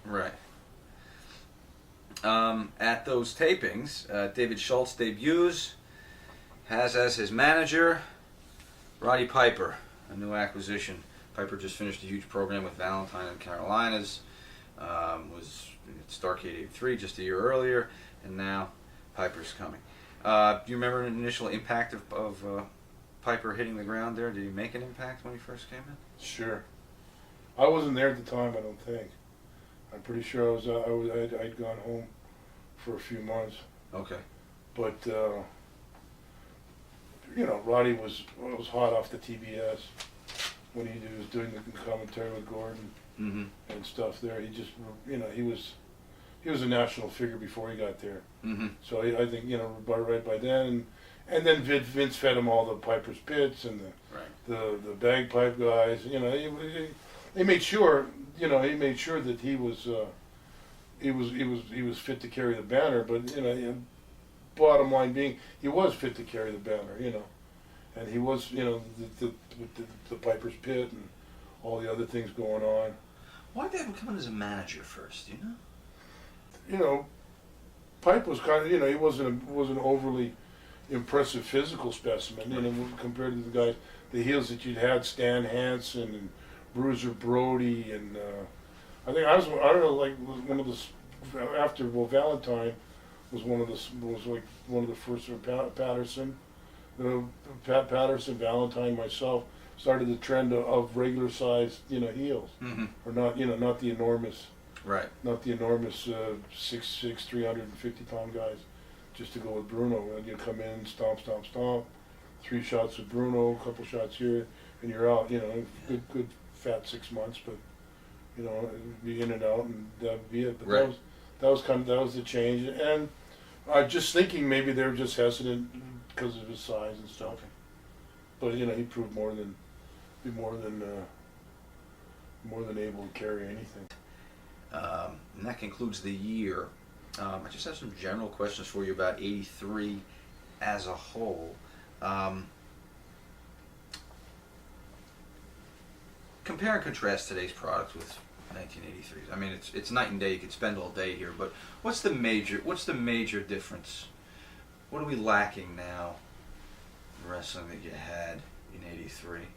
Right. At those tapings, David Schultz debuts, has as his manager Roddy Piper, a new acquisition. Piper just finished a huge program with Valentine and Carolinas. Was at Starcade 83 just a year earlier, and now Piper's coming. Do you remember an initial impact of Piper hitting the ground there? Did he make an impact when he first came in? Sure. I wasn't there at the time, I don't think. I'm pretty sure I'd gone home for a few months. Okay. But, Roddy was hot off the TBS when he was doing the commentary with Gordon and stuff there. He just, he was a national figure before he got there. So I think, right by then, and then Vince fed him all the Piper's Pits and the bagpipe guys. They made sure, that he was fit to carry the banner. But bottom line being, he was fit to carry the banner. And he was, the Piper's Pit and all the other things going on. Why did they come in as a manager first? Do you know? Pipe was kind of, he wasn't overly impressive physical specimen, compared to the guys, the heels that you'd had, Stan Hansen and Bruiser Brody, and one of the after Valentine was one of the first. Patterson, Pat Patterson, Valentine, myself started the trend of regular sized heels, or not not the enormous. Right. Not the enormous 6'6", 350-pound guys, just to go with Bruno. And you come in, stomp, 3 shots with Bruno, a couple shots here, and you're out. Good fat 6 months, but be in and out, and that'd be it. But right. that was the change. And just thinking maybe they were just hesitant because of his size and stuff. Okay. But he proved more than able to carry anything. And that concludes the year. I just have some general questions for you about '83 as a whole. Compare and contrast today's product with 1983. I mean, it's night and day. You could spend all day here, but what's the major difference? What are we lacking now in wrestling that you had in '83?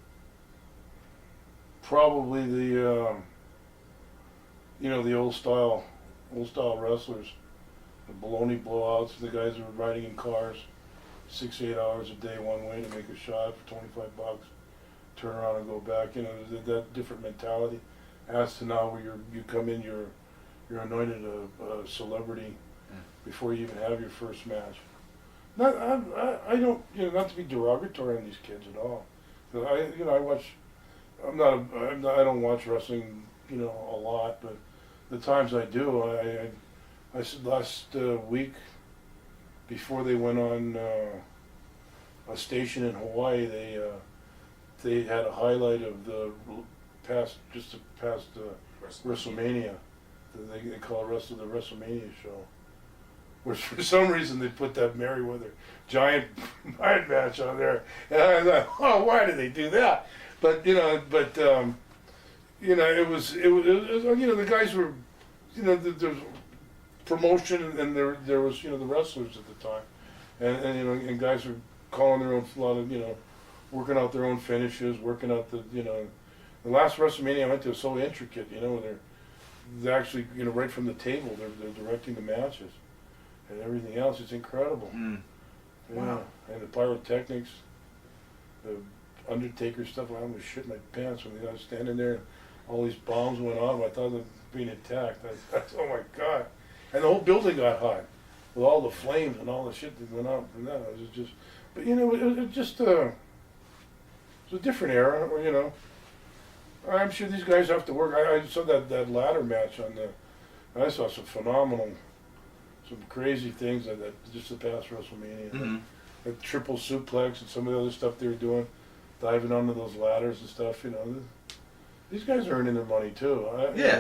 Probably the the old style wrestlers, the baloney blowouts, the guys who were riding in cars 6-8 hours a day one way to make a shot for $25, turn around and go back. That different mentality. As to now, where you come in, you're anointed a celebrity before you even have your first match. I don't, not to be derogatory on these kids at all. I watch. I don't watch wrestling, a lot, but the times I do, I said last week, before they went on a station in Hawaii, they had a highlight of the past WrestleMania. They call it the WrestleMania show. Which for some reason they put that Merriweather Giant match on there, and I thought, oh, why did they do that? But it was the guys were, there's promotion, and there was the wrestlers at the time, and guys were calling their own, a lot of working out their own finishes, working out the last WrestleMania I went to was so intricate, they're actually right from the table they're directing the matches and everything else. It's incredible. Wow. And the pyrotechnics, the Undertaker stuff. I almost shit my pants when I was standing there and all these bombs went off. I thought they were being attacked. Oh my God. And the whole building got hot with all the flames and all the shit that went out from that. It was just, but it was just, it was a different era, I'm sure these guys have to work. I saw that ladder match I saw some crazy things that just the past WrestleMania. A triple suplex and some of the other stuff they were doing, diving onto those ladders and stuff, These guys are earning their money too. Yeah.